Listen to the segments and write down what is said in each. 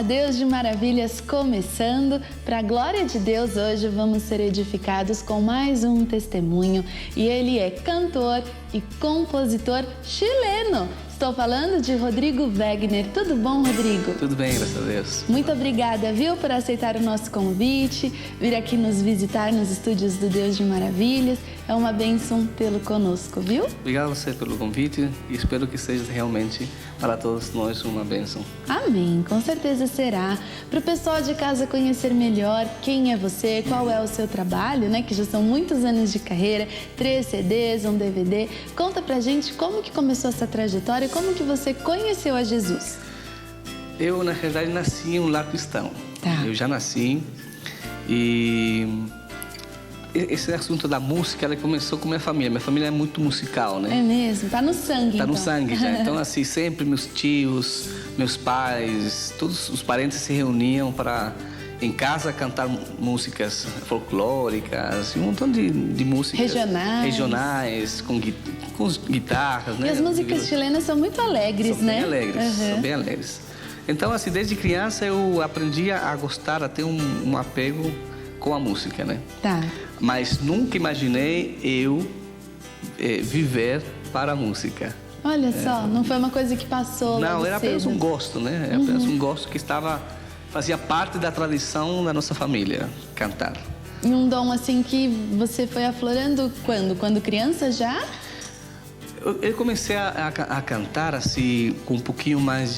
Deus de Maravilhas começando. Para a glória de Deus, hoje vamos ser edificados com mais um testemunho. E ele é cantor e compositor chileno. Estou falando de Rodrigo Wegner. Tudo bom, Rodrigo? Tudo bem, graças a Deus. Muito obrigada, viu, por aceitar o nosso convite, vir aqui nos visitar nos estúdios do Deus de Maravilhas. É uma bênção tê-lo conosco, viu? Obrigado a você pelo convite e espero que seja realmente para todos nós uma bênção. Amém, com certeza será. Para o pessoal de casa conhecer melhor quem é você, qual é o seu trabalho, né? Que já são muitos anos de carreira, 3 CDs, um DVD. Conta pra gente como que começou essa trajetória e como que você conheceu a Jesus. Eu, na realidade, nasci em um lar cristão. Tá. Eu já nasci e esse assunto da música, ela começou com minha família. Minha família é muito musical, né? É mesmo? Tá no sangue, Tá então. no sangue já. Então, assim, sempre meus tios, meus pais, todos os parentes se reuniam para, em casa, cantar músicas folclóricas, um montão de músicas regionais com guitarras, né? E as músicas chilenas são muito alegres, são né? Bem alegres, são bem alegres. Então, assim, desde criança eu aprendi a gostar, a ter um apego com a música, né? Tá. Mas nunca imaginei eu viver para a música. Olha só, não foi uma coisa que passou logo Não, era apenas cedo. um gosto, né? Era apenas um gosto que fazia parte da tradição da nossa família, cantar. E um dom assim que você foi aflorando quando? Quando criança já? Eu comecei a cantar assim com um pouquinho mais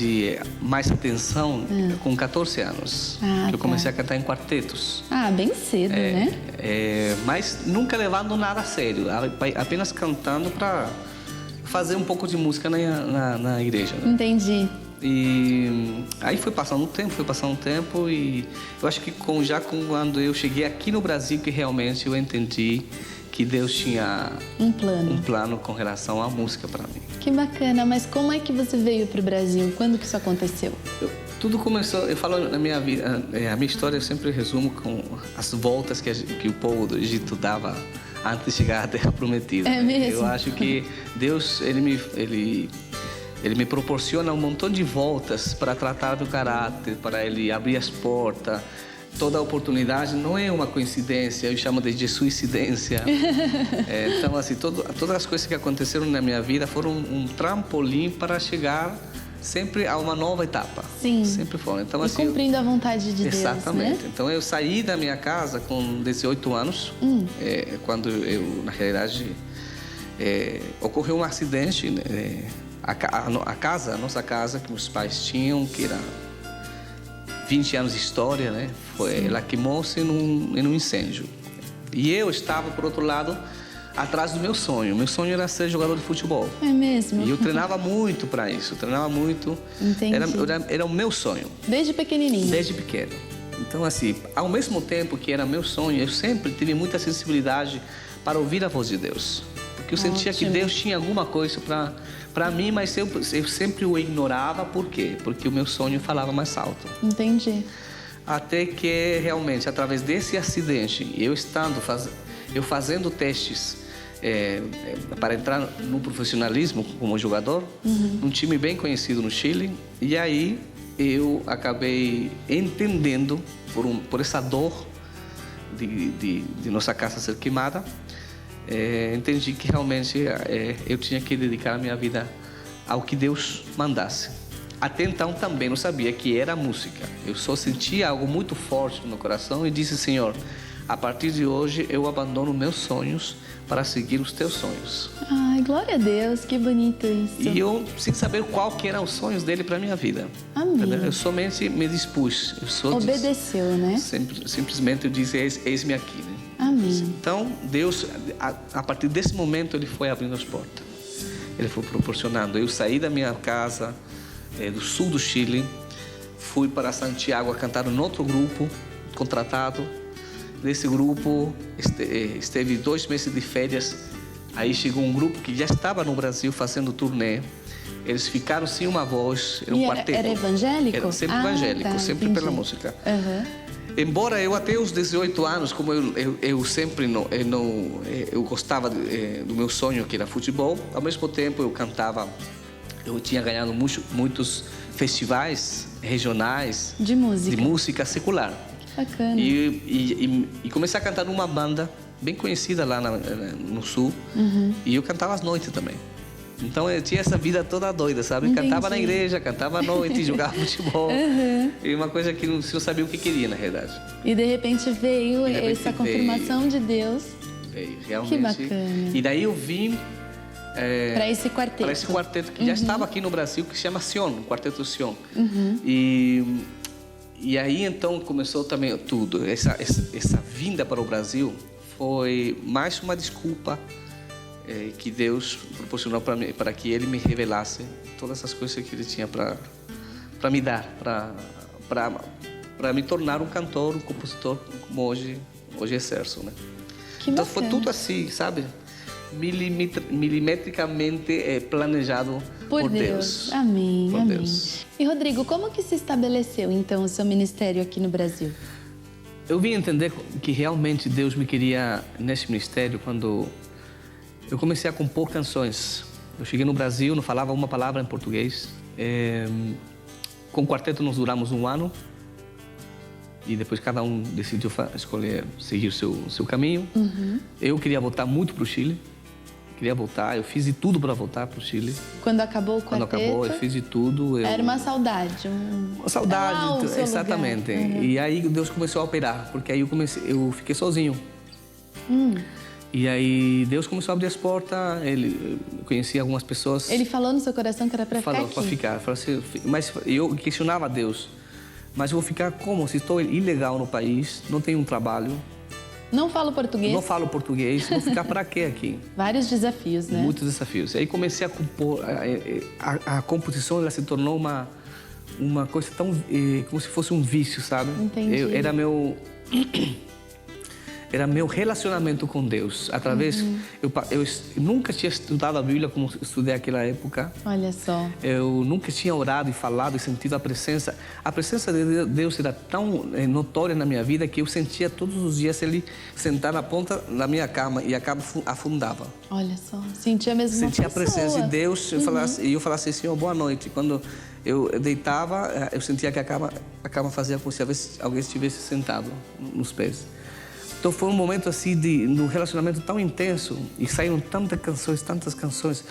atenção com 14 anos. Eu comecei a cantar em quartetos. Ah, bem cedo, né? Mas nunca levando nada a sério, apenas cantando para fazer um pouco de música na igreja. Né? Entendi. E aí foi passando um tempo e eu acho que quando eu cheguei aqui no Brasil que realmente eu entendi que Deus tinha um plano com relação à música para mim. Que bacana, mas como é que você veio para o Brasil? Quando que isso aconteceu? Tudo começou, eu falo na minha vida, a minha história eu sempre resumo com as voltas que o povo do Egito dava antes de chegar à Terra Prometida. É mesmo? Eu acho que Deus, ele me proporciona um montão de voltas para tratar do caráter, para ele abrir as portas. Toda oportunidade não é uma coincidência, eu chamo de suicidência. Então, assim, todas as coisas que aconteceram na minha vida foram um trampolim para chegar sempre a uma nova etapa. Sim. Sempre foram. Então, e assim, cumprindo a vontade de Deus, exatamente. né? Então, eu saí da minha casa com 18 anos, quando eu, na realidade, ocorreu um acidente. A nossa casa que meus pais tinham, que era 20 anos de história, né? Ela queimou-se em um incêndio. E eu estava, por outro lado, atrás do meu sonho. Meu sonho era ser jogador de futebol. É mesmo? E eu treinava muito para isso. Entendi. Era o meu sonho. Desde pequenininho? Desde pequeno. Então, assim, ao mesmo tempo que era meu sonho, eu sempre tive muita sensibilidade para ouvir a voz de Deus. Porque eu sentia que Deus tinha alguma coisa para mim, mas eu sempre o ignorava. Por quê? Porque o meu sonho falava mais alto. Entendi. Até que, realmente, através desse acidente, eu fazendo testes para entrar no profissionalismo como jogador, num time bem conhecido no Chile, e aí eu acabei entendendo, por essa dor de nossa casa ser queimada, entendi que realmente eu tinha que dedicar a minha vida ao que Deus mandasse. Até então também não sabia que era música. Eu só sentia algo muito forte no meu coração e disse: Senhor, a partir de hoje eu abandono meus sonhos para seguir os teus sonhos. Ai, glória a Deus, que bonito isso. E eu, sem saber qual que eram os sonhos dele para minha vida. Amém. Eu somente me dispus. Obedeceu, né? Simplesmente eu disse: eis-me aqui, né? Amém. Então, Deus, a partir desse momento, Ele foi abrindo as portas. Ele foi proporcionando. Eu saí da minha casa, do sul do Chile, fui para Santiago a cantar em outro grupo, contratado. Nesse grupo, esteve 2 meses de férias. Aí chegou um grupo que já estava no Brasil fazendo turnê. Eles ficaram sem uma voz, era um quarteto. Era evangélico? Era sempre evangélico, sempre pela música. Embora eu até os 18 anos, como eu sempre eu gostava do meu sonho que era futebol, ao mesmo tempo eu cantava, eu tinha ganhado muitos festivais regionais De música. de música secular. Que bacana. E comecei a cantar numa banda bem conhecida lá no Sul. E eu cantava às noites também. Então eu tinha essa vida toda doida, sabe? Entendi. Cantava na igreja, cantava à noite, jogava futebol. E uma coisa que você não sabia o que queria, na realidade. E de repente veio essa confirmação de Deus. Veio, realmente. Que bacana. E daí eu vim Para esse quarteto. para esse quarteto que já estava aqui no Brasil, que se chama Sion, o Quarteto Sion. E aí então começou também tudo. Essa vinda para o Brasil foi mais uma desculpa que Deus proporcionou para mim, para que Ele me revelasse todas essas coisas que Ele tinha para me dar, para me tornar um cantor, um compositor, como hoje exerço, né? Que Então bacana. foi tudo assim, sabe? Milimetricamente planejado por Deus. Amém, Por amém. Deus. E Rodrigo, como que se estabeleceu então o seu ministério aqui no Brasil? Eu vim entender que realmente Deus me queria nesse ministério quando eu comecei a compor canções. Eu cheguei no Brasil, não falava uma palavra em português. Com o quarteto nós duramos 1 ano. E depois cada um decidiu escolher seguir o seu caminho. Eu queria voltar muito para o Chile. Queria voltar, eu fiz de tudo para voltar para o Chile. Quando acabou o quarteto? Quando acabou, eu fiz de tudo. Era uma saudade. Uma saudade, Era lá o seu exatamente. lugar. E aí Deus começou a operar, porque aí eu fiquei sozinho. E aí Deus começou a abrir as portas, eu conheci algumas pessoas. Ele falou no seu coração que era para ficar Falou aqui? para ficar. Falou assim, mas eu questionava a Deus. Mas eu vou ficar como? Se estou ilegal no país, não tenho um trabalho, Não falo português? não falo português, vou ficar para quê aqui? Vários desafios, né? Muitos desafios. Aí comecei a compor. A composição ela se tornou uma coisa tão como se fosse um vício, sabe? Entendi. Era meu relacionamento com Deus. Através eu nunca tinha estudado a Bíblia como estudei naquela época. Olha só. Eu nunca tinha orado e falado e sentido a presença. A presença de Deus era tão notória na minha vida que eu sentia todos os dias Ele sentar na ponta da minha cama e a cama afundava. Olha só. Sentia mesmo uma Sentia a pessoa. presença de Deus e eu falava assim, Senhor, boa noite. Quando eu deitava, eu sentia que a cama fazia como se alguém estivesse sentado nos pés. Então foi um momento assim de um relacionamento tão intenso e saíram tantas canções.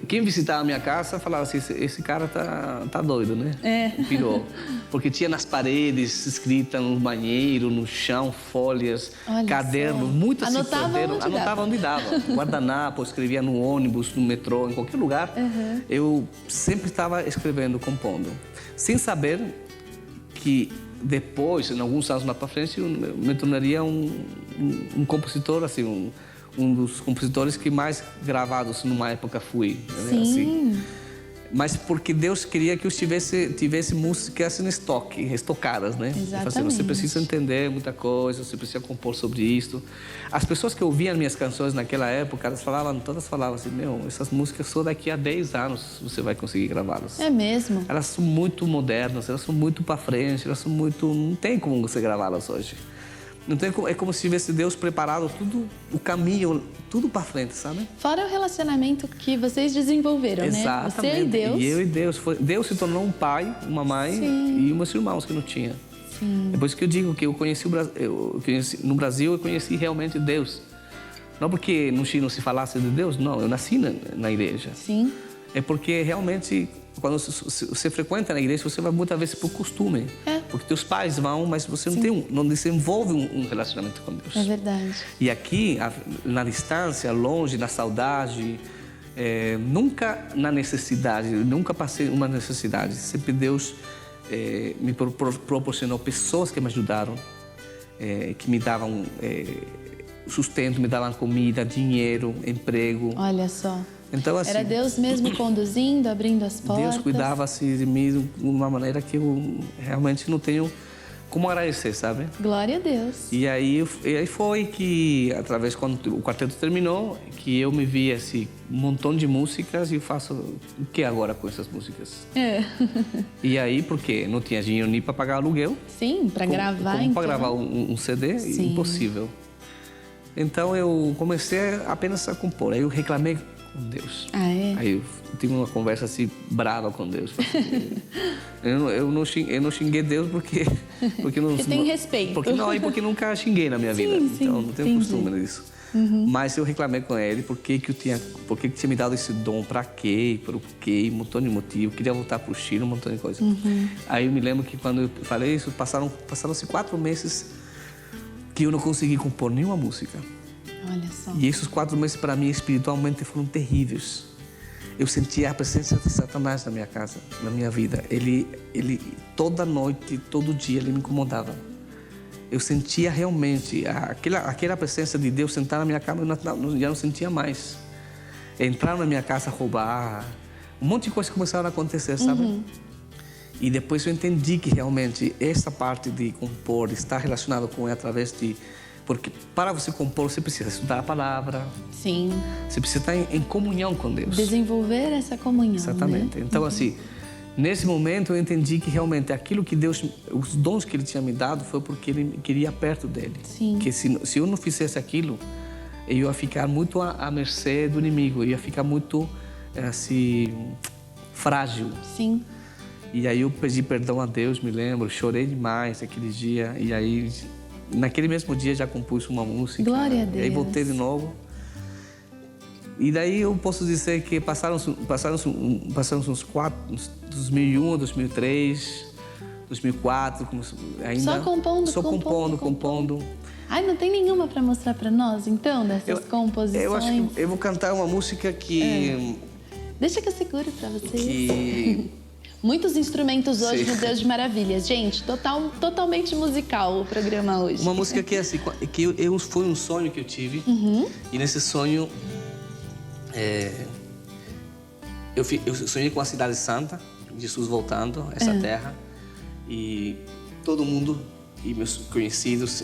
Quem visitava a minha casa falava assim, esse cara tá doido, né? Pirou. Porque tinha nas paredes, escrita no banheiro, no chão, folhas, Olha cadernos, só. muito assim. Anotava onde dava. Guardanapo, escrevia no ônibus, no metrô, em qualquer lugar. Eu sempre estava escrevendo, compondo. Sem saber que depois, em alguns anos lá para frente, eu me tornaria um compositor, assim, um dos compositores que mais gravados numa época fui. Né? Sim. Assim. Mas porque Deus queria que eu tivesse músicas em estoque, estocadas, né? Exatamente. Assim, você precisa entender muita coisa, você precisa compor sobre isso. As pessoas que ouviam minhas canções naquela época, todas falavam assim, essas músicas só daqui a 10 anos você vai conseguir gravá-las. É mesmo? Elas são muito modernas, elas são muito para frente, elas são muito... Não tem como você gravá-las hoje. Não tem como, é como se tivesse Deus preparado tudo, o caminho, tudo para frente, sabe? Fora o relacionamento que vocês desenvolveram, Exatamente. né? Você e Deus. E eu e Deus. Deus se tornou um pai, uma mãe e meus irmãos que não tinha. Sim. É por isso que eu digo que eu conheci no Brasil, eu conheci realmente Deus. Não porque no Chile não se falasse de Deus, não. Eu nasci na igreja. Sim. É porque realmente, quando você frequenta na igreja, você vai muitas vezes por costume. Porque teus pais vão, mas você não desenvolve um relacionamento com Deus. É verdade. E aqui, na distância, longe, na saudade, nunca na necessidade, nunca passei uma necessidade. Sempre Deus me proporcionou pessoas que me ajudaram, que me davam sustento, me davam comida, dinheiro, emprego. Olha só. Então, assim, era Deus mesmo conduzindo, abrindo as portas. Deus cuidava assim, de mim de uma maneira que eu realmente não tenho como agradecer, sabe? Glória a Deus. E aí foi que, através, quando o quarteto terminou, que eu me vi assim, um montão de músicas e faço o que agora com essas músicas? E aí, porque não tinha dinheiro nem para pagar aluguel. Sim, para gravar, como então. para gravar um CD? Sim. Impossível. Então eu comecei apenas a compor. Aí eu reclamei com Deus. Ah, é? Aí eu tive uma conversa assim, brava com Deus. Eu não xinguei Deus porque não... Porque tem respeito. Porque nunca xinguei na minha vida. Sim, Então, não tenho entendi. costume disso. Mas eu reclamei com ele porque tinha me dado esse dom, para quê, por quê, um montão de motivo. Queria voltar para o Chile, um montão de coisa. Aí eu me lembro que quando eu falei isso, passaram-se 4 meses que eu não consegui compor nenhuma música. Olha só. E esses 4 meses para mim espiritualmente foram terríveis. Eu sentia a presença de Satanás na minha casa, na minha vida. Ele toda noite, todo dia ele me incomodava. Eu sentia realmente aquela presença de Deus sentar na minha cama, eu já não sentia mais. Entrar na minha casa, roubar, um monte de coisas começaram a acontecer, sabe? E depois eu entendi que realmente essa parte de compor está relacionada com através de... Porque para você compor, você precisa estudar a palavra. Sim. Você precisa estar em comunhão com Deus. Desenvolver essa comunhão, Exatamente. Né? Então, assim, nesse momento eu entendi que realmente aquilo que Deus, os dons que Ele tinha me dado foi porque Ele me queria perto dele. Sim. Que se eu não fizesse aquilo, eu ia ficar muito à mercê do inimigo. Eu ia ficar muito, assim, frágil. Sim. E aí eu pedi perdão a Deus, me lembro, chorei demais aquele dia. E aí, naquele mesmo dia, já compus uma música. Glória a Deus. E aí voltei de novo. E daí eu posso dizer que passaram uns 2001, 2003, 2004, ainda... Só compondo, Só compondo. Ai, não tem nenhuma para mostrar para nós, então, dessas composições? Eu acho que eu vou cantar uma música que... Deixa que eu seguro para vocês. Que... Muitos instrumentos hoje Sim. no Deus de Maravilhas. Gente, totalmente musical o programa hoje. Uma música que é assim, foi um sonho que eu tive. E nesse sonho, eu sonhei com a Cidade Santa, Jesus voltando a essa terra. E todo mundo e meus conhecidos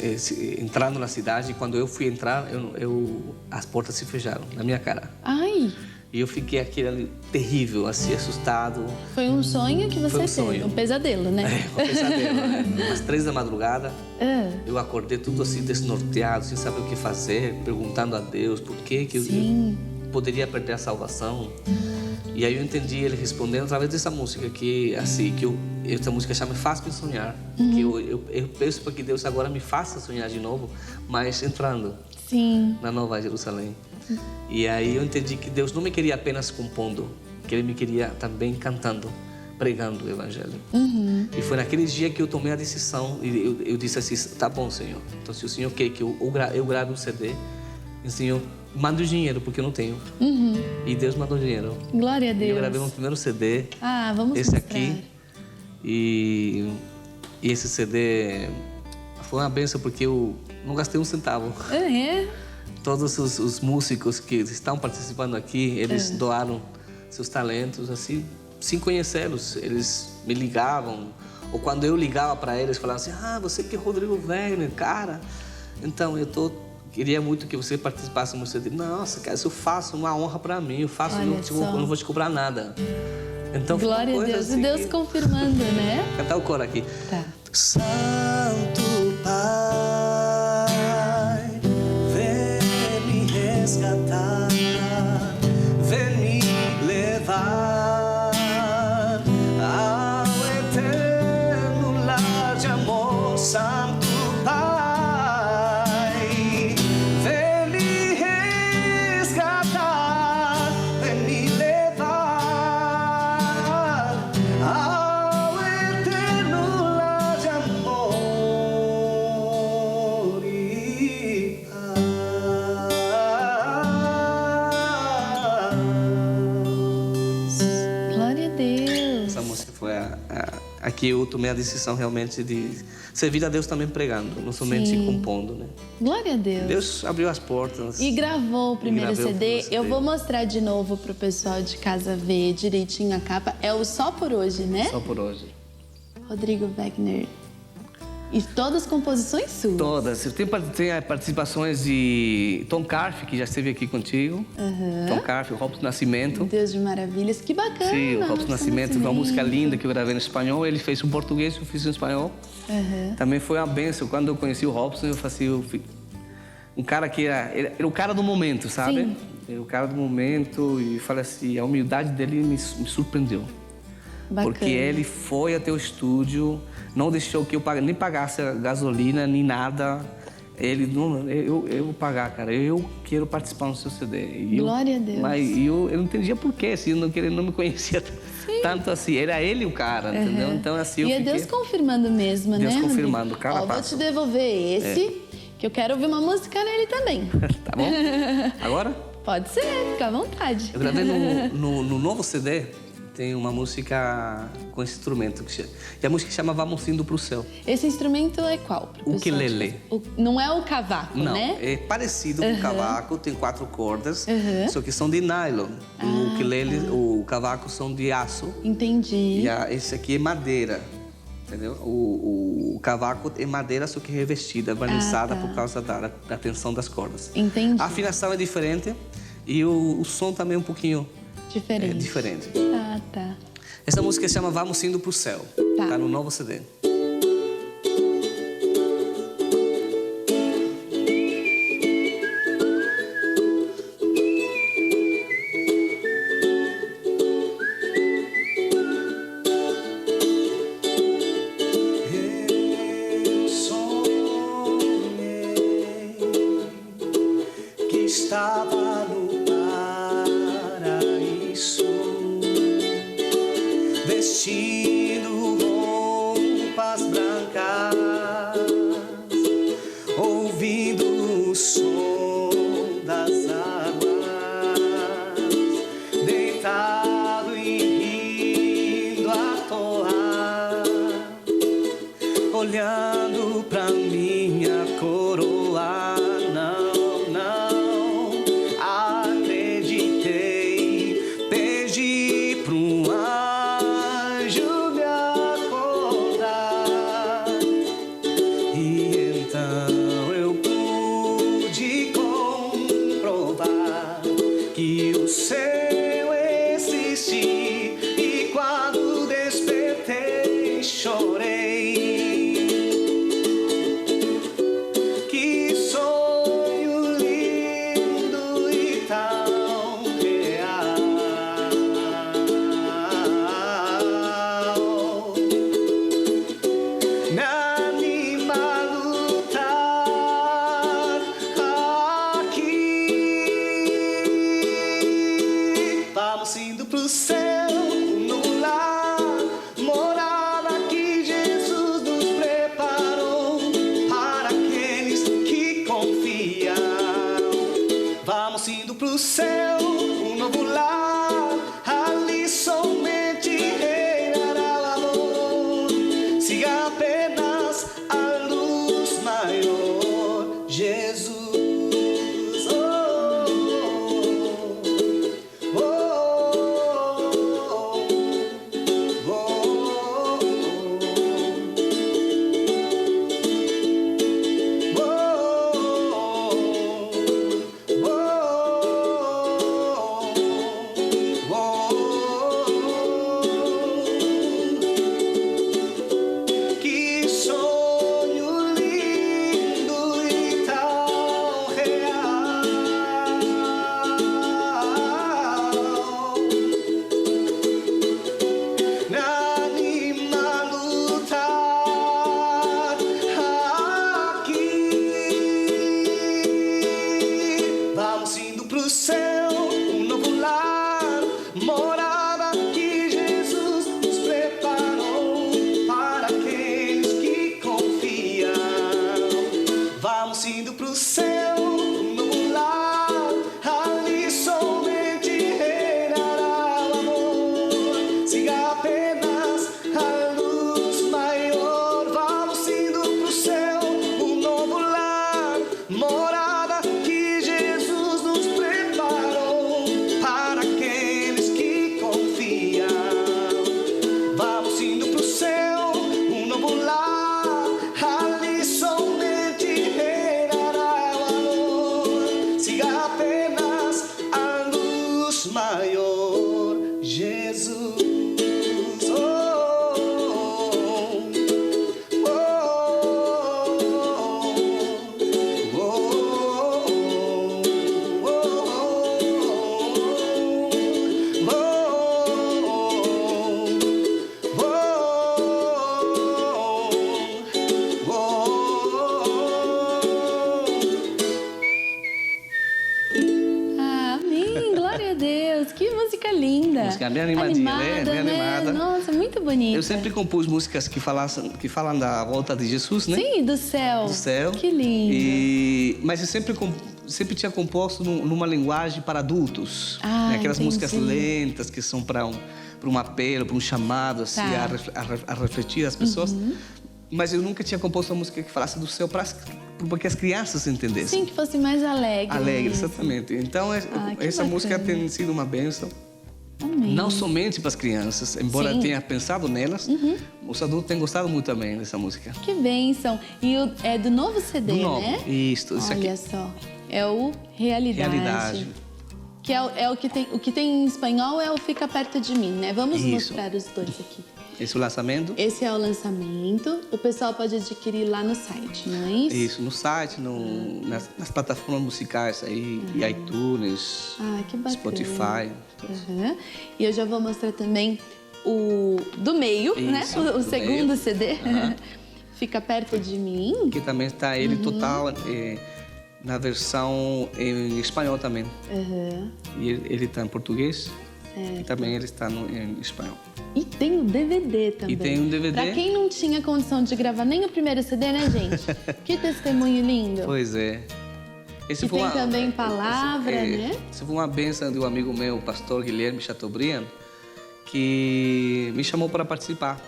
entrando na cidade. E quando eu fui entrar, as portas se fecharam na minha cara. Ai! E eu fiquei aquele terrível, assim, assustado. Foi um sonho que você Foi um teve, sonho. um pesadelo, né? Um pesadelo, né? Umas 3 da madrugada, eu acordei tudo assim, desnorteado, sem saber o que fazer, perguntando a Deus por que eu poderia perder a salvação. E aí eu entendi ele respondendo através dessa música, que assim, essa música chama Faz-me Sonhar. Que eu peço para que Deus agora me faça sonhar de novo, mas entrando na Nova Jerusalém. E aí eu entendi que Deus não me queria apenas compondo, que Ele me queria também cantando, pregando o Evangelho. E foi naquele dia que eu tomei a decisão e eu disse assim, tá bom, Senhor. Então se o Senhor quer que eu grave um CD, o Senhor manda o dinheiro, porque eu não tenho. E Deus mandou dinheiro. Glória a Deus. E eu gravei meu primeiro CD. Ah, vamos esse mostrar. Aqui. E esse CD foi uma bênção porque eu não gastei um centavo. Todos os músicos que estão participando aqui, eles doaram seus talentos, assim, sem conhecê-los. Eles me ligavam, ou quando eu ligava para eles, falavam assim, você que é Rodrigo Wegner, cara. Então, queria muito que você participasse do meu CD. Nossa, cara, isso eu faço uma honra para mim, eu faço, eu não vou te cobrar nada. Então, glória a Deus, assim, e Deus confirmando, né? Cantar o coro aqui. Tá. Santo Pai, vem me resgatar, vem me levar ao eterno lar de amor. Santo Pai, vem me resgatar, vem me levar ao eterno lar de amor e paz. Glória a Deus. Essa música foi aqui eu tomei a decisão realmente de servir a Deus também pregando, não somente compondo, né? Glória a Deus. Deus abriu as portas. E gravou o primeiro gravei o CD. primeiro CD. Eu vou mostrar de novo pro pessoal de casa ver direitinho a capa. É o Só Por Hoje, né? Só por hoje. Rodrigo Wegner. E todas as composições suas. Todas. Tem participações de Tom Carf, que já esteve aqui contigo. Tom Carf, o Robson Nascimento. Deus de Maravilhas. Que bacana. Sim, o Robson Nascimento, uma música linda que eu gravei no espanhol. Ele fez em português, eu fiz em espanhol. Também foi uma bênção. Quando eu conheci o Robson, um cara que era o cara do momento, sabe? Sim. o cara do momento, e falei assim, a humildade dele me surpreendeu. Bacana. Porque ele foi até o estúdio, não deixou que eu nem pagasse a gasolina, nem nada. Ele, não, eu vou pagar, cara, eu quero participar no seu CD. Glória a Deus. Mas eu não entendia por quê, assim, ele não me conhecia tanto assim. Era ele o cara, entendeu? Então, assim, E é Deus confirmando mesmo, Deus né? Deus confirmando, cada passo. Vou te devolver esse, que eu quero ouvir uma música nele também. Tá bom? Agora? Pode ser, fica à vontade. Eu gravei no novo CD, tem uma música com esse instrumento. E a música chama Vamos Indo Pro Céu. Esse instrumento é qual? Ukulele. Não é o cavaco, não, né? É parecido com o cavaco, tem 4 cordas, só que são de nylon. O ukulele, o cavaco são de aço. Entendi. E esse aqui é madeira, entendeu? O cavaco é madeira, só que revestida, barniçada por causa da tensão das cordas. Entendi. A afinação é diferente e o som também é um pouquinho diferente. Tá. Essa música se chama Vamos Indo Pro Céu. Tá no novo CD. Eu sonhei que estava no paraíso, vestindo roupas brancas, ouvindo o som das águas, deitado e rindo à toa, olhando pra minha coroa. Não acreditei, pedi pra um anjo me acordar, e então eu pude comprovar que o céu existe. E quando despertei, chorei. Que sonho lindo e tão real. Me anima a lutar aqui. Vamos indo pro céu, no lar, morada que Jesus nos preparou para aqueles que confiam. Vamos indo pro céu, um novo lar, ali somente reinará o amor. Siga apenas a luz maior, Jesus. Que sonho lindo e tão real. Me anima a lutar aqui. Vamos indo pro céu, um novo lar, morada que Jesus nos preparou para aqueles que confiam. Vamos indo pro céu, um novo lar, ali somente reinará o amor. Siga apenas a luz maior. Vamos indo pro céu, um novo lar, morada que Jesus nos preparou música linda. Música bem animadinha, né? Bem animada. Nossa, muito bonita. Eu sempre compus músicas que falam da volta de Jesus, né? Sim, do céu. Do céu. Que lindo. Mas eu sempre tinha composto numa linguagem para adultos. Ah, né? Aquelas entendi. músicas lentas que são para um apelo, para um chamado assim, Tá. a refletir as pessoas. Mas eu nunca tinha composto uma música que falasse do céu para que as crianças entendessem. Sim, que fosse mais alegre. Alegre, isso. exatamente. Então, que essa música bacana. tem sido uma bênção. Amém. Não somente para as crianças, embora Sim. eu tenha pensado nelas, os adultos têm gostado muito também dessa música. Que bênção. E é do novo CD, Do novo, né? isso aqui. Olha só. É o Realidade. Realidade. Que é o que tem. O que tem em espanhol é o Fica Perto de Mim, né? Vamos Isso. mostrar os dois aqui. Esse é o lançamento. Esse é o lançamento. O pessoal pode adquirir lá no site, não é isso? Isso, no site, nas plataformas musicais aí, e iTunes, Ah, que bacana. Spotify. Uhum. E eu já vou mostrar também o do meio, né? Isso, O do segundo meio. CD. Fica Perto de Mim. Que também está ele total na versão em espanhol também. Uhum. E ele está em português e também ele está em espanhol. E tem o DVD também. E tem um DVD. Pra quem não tinha condição de gravar nem o primeiro CD, né, gente? Que testemunho lindo. Pois é. Esse E tem também palavra, né? Isso foi uma bênção de um amigo meu, o pastor Guilherme Chateaubriand, que me chamou para participar.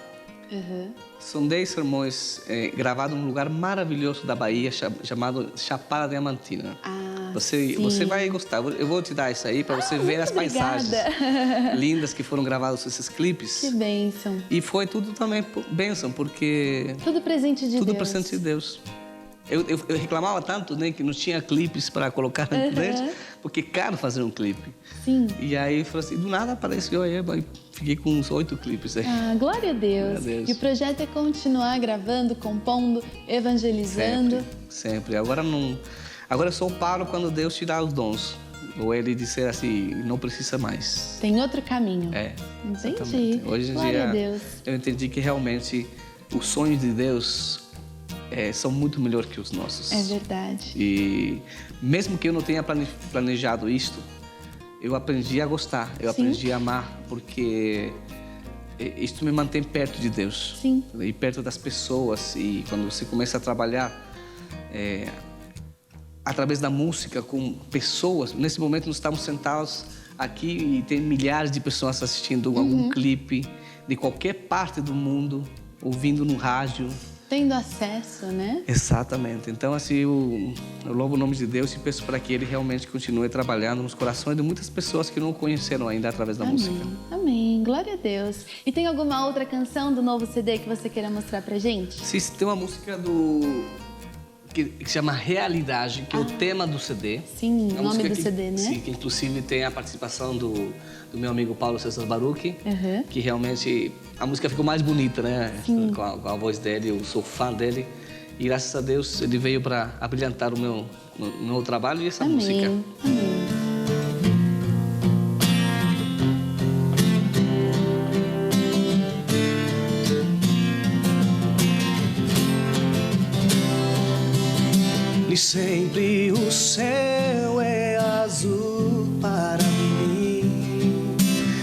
Uhum. São 10 sermões gravados num lugar maravilhoso da Bahia chamado Chapada Diamantina. Ah, Você vai gostar. Eu vou te dar isso aí para você ver muito as paisagens obrigada. lindas que foram gravados esses clipes. Que bênção. E foi tudo também bênção, porque Tudo presente de tudo Deus. presente de Deus. Eu reclamava tanto, né, que não tinha clipes para colocar na internet, porque é caro fazer um clipe. Sim. E aí, falou assim, do nada apareceu aí, fiquei com uns 8 clipes aí. Ah, glória a Deus. Glória a Deus. E o projeto é continuar gravando, compondo, evangelizando. Sempre. Agora eu só paro quando Deus tirar os dons. Ou ele disser assim, não precisa mais. Tem outro caminho. É. Entendi. Exatamente. Hoje em Glória a dia, Deus. eu entendi que realmente os sonhos de Deus são muito melhores que os nossos. É verdade. E mesmo que eu não tenha planejado isto, eu aprendi a gostar, eu Sim. aprendi a amar, porque isto me mantém perto de Deus. Sim. E perto das pessoas. E quando você começa a trabalhar através da música com pessoas, nesse momento nós estamos sentados aqui e tem milhares de pessoas assistindo algum clipe de qualquer parte do mundo, ouvindo no rádio. Tendo acesso, né? Exatamente. Então, assim, eu louvo o nome de Deus e peço para que Ele realmente continue trabalhando nos corações de muitas pessoas que não o conheceram ainda através da música. Amém. Glória a Deus. E tem alguma outra canção do novo CD que você queira mostrar pra gente? Sim, tem uma música que chama Realidade, que é o tema do CD. Sim, É o uma nome música do CD, né? Sim, que inclusive tem a participação do meu amigo Paulo César Baruch, Uhum. que realmente a música ficou mais bonita, né? Com a voz dele, eu sou fã dele. E graças a Deus ele veio para abrilhantar o meu trabalho e essa música. Amém. Nem sempre o céu é azul para mim,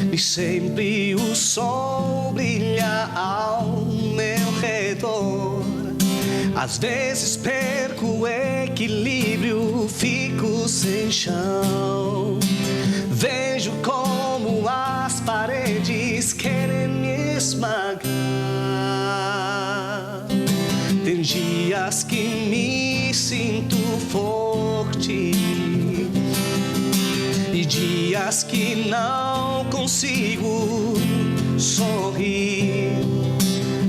nem sempre o sol brilha ao meu redor. Às vezes perco o equilíbrio, fico sem chão. Vejo como as paredes querem me esmagar. Tem dias que me sinto forte e dias que não consigo sorrir.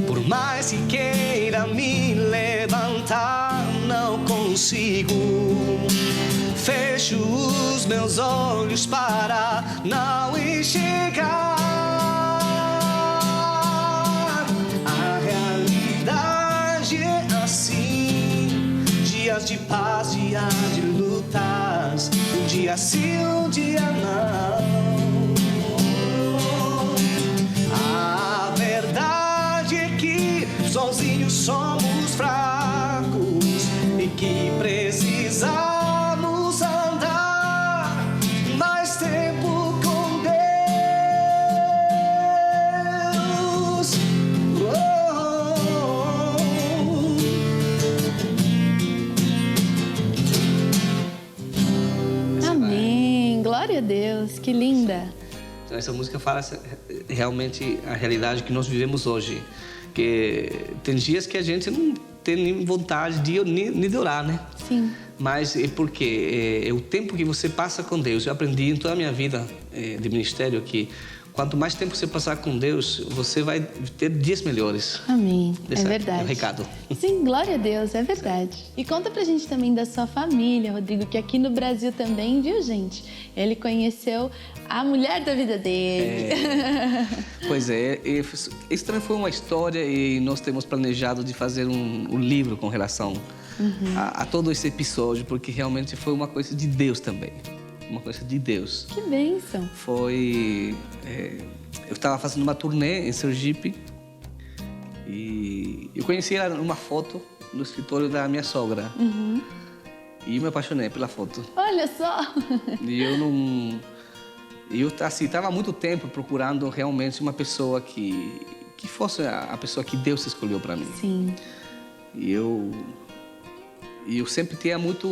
Por mais que queira me levantar, não consigo. Fecho os meus olhos para não enxergar a realidade é assim. Dias de paz, dias de lutas, um dia sim, um dia não. A verdade é que sozinhos somos fracos e que precisamos andar mais tempo com Deus. glória a Deus, que linda. Então, essa música fala realmente a realidade que nós vivemos hoje. Que tem dias que a gente não tem nem vontade de orar, né? Sim. Mas é porque é o tempo que você passa com Deus. Eu aprendi em toda a minha vida de ministério que quanto mais tempo você passar com Deus, você vai ter dias melhores. Amém. Esse é verdade. É o recado. Sim, glória a Deus, é verdade. E conta pra gente também da sua família, Rodrigo, que aqui no Brasil também, viu, gente? Ele conheceu a mulher da vida dele. Pois é, isso também foi uma história e nós temos planejado de fazer um livro com relação a todo esse episódio, porque realmente foi uma coisa de Deus também. Uma coisa de Deus. Que bênção. Foi... eu estava fazendo uma turnê em Sergipe e eu conheci ela numa foto no escritório da minha sogra. E me apaixonei pela foto. Olha só! E eu não... Eu, assim, estava há muito tempo procurando realmente uma pessoa que fosse a pessoa que Deus escolheu para mim. Sim. E eu sempre tinha muito...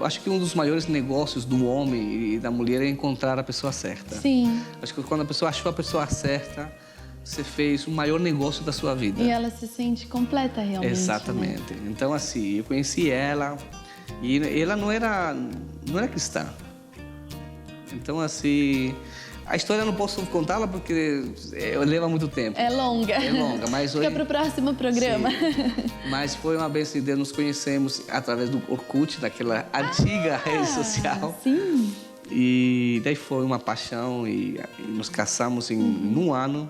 acho que um dos maiores negócios do homem e da mulher é encontrar a pessoa certa. Sim. Acho que quando a pessoa achou a pessoa certa, você fez o maior negócio da sua vida. E ela se sente completa realmente. Exatamente. Né? Então, assim, eu conheci ela e ela não era cristã. Então, assim... A história eu não posso contá-la porque leva muito tempo. É longa. É longa, mas hoje... Fica para o próximo programa. Sim. Mas foi uma bênção de Deus. Nos conhecemos através do Orkut, daquela antiga rede social. Sim. E daí foi uma paixão e nos casamos em um ano.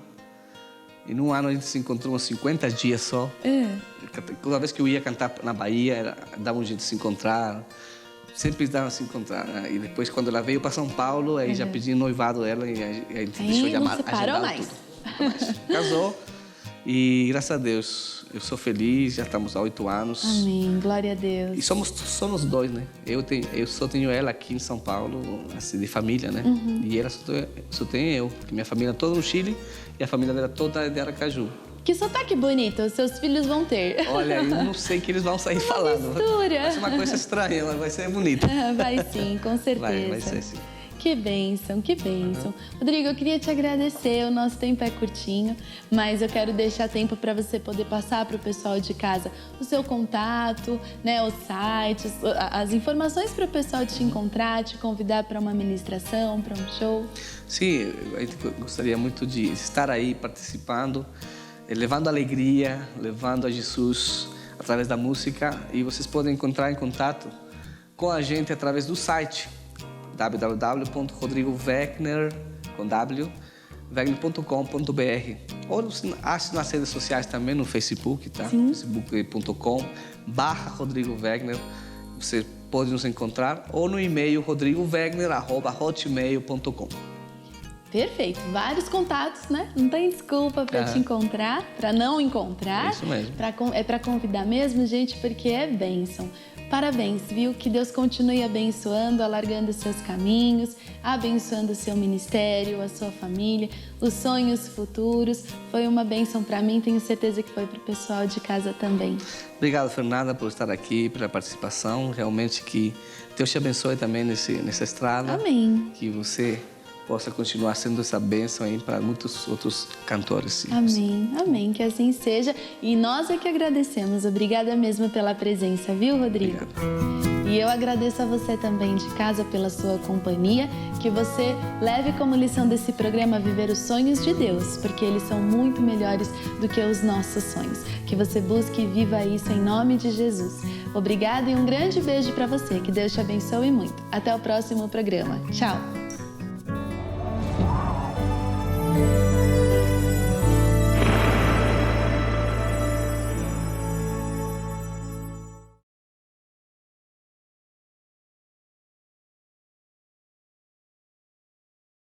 E num ano a gente se encontrou uns 50 dias só. Toda vez que eu ia cantar na Bahia, dava um jeito de se encontrar. Sempre dava se encontrar. E depois, quando ela veio para São Paulo, aí já pedi noivado ela e a gente deixou de agendar tudo. Casou e, graças a Deus, eu sou feliz, já estamos há 8 anos. Amém, glória a Deus. E somos dois, né? Eu só tenho ela aqui em São Paulo, assim, de família, né? E ela só tem eu, porque minha família é toda no Chile e a família dela toda é de Aracaju. Que sotaque bonito os seus filhos vão ter. Olha, eu não sei que eles vão sair falando. Mistura. Vai ser uma coisa estranha, mas vai ser bonito. Vai sim, com certeza. Vai ser sim. Que bênção, que bênção. Rodrigo, eu queria te agradecer, o nosso tempo é curtinho, mas eu quero deixar tempo para você poder passar para o pessoal de casa o seu contato, né, os sites, as informações para o pessoal te encontrar, te convidar para uma ministração, para um show. Sim, a gente gostaria muito de estar aí participando, levando alegria, levando a Jesus através da música, e vocês podem entrar em contato com a gente através do site www.rodrigovegner.com.br ou ache nas redes sociais também, no Facebook, tá? facebook.com/Rodrigo Wegner. Você pode nos encontrar ou no e-mail rodrigovegner@hotmail.com. Perfeito, vários contatos, né? Não tem desculpa para te encontrar, para não encontrar. É isso mesmo. É para convidar mesmo, gente, porque é bênção. Parabéns, viu? Que Deus continue abençoando, alargando os seus caminhos, abençoando o seu ministério, a sua família, os sonhos futuros. Foi uma bênção para mim, tenho certeza que foi para o pessoal de casa também. Obrigado, Fernanda, por estar aqui, pela participação. Realmente que Deus te abençoe também nessa estrada. Amém. Que você possa continuar sendo essa bênção aí para muitos outros cantores. Amém, amém, que assim seja. E nós é que agradecemos. Obrigada mesmo pela presença, viu, Rodrigo? Obrigado. E eu agradeço a você também de casa pela sua companhia, que você leve como lição desse programa a viver os sonhos de Deus, porque eles são muito melhores do que os nossos sonhos. Que você busque e viva isso em nome de Jesus. Obrigada e um grande beijo para você. Que Deus te abençoe muito. Até o próximo programa. Tchau.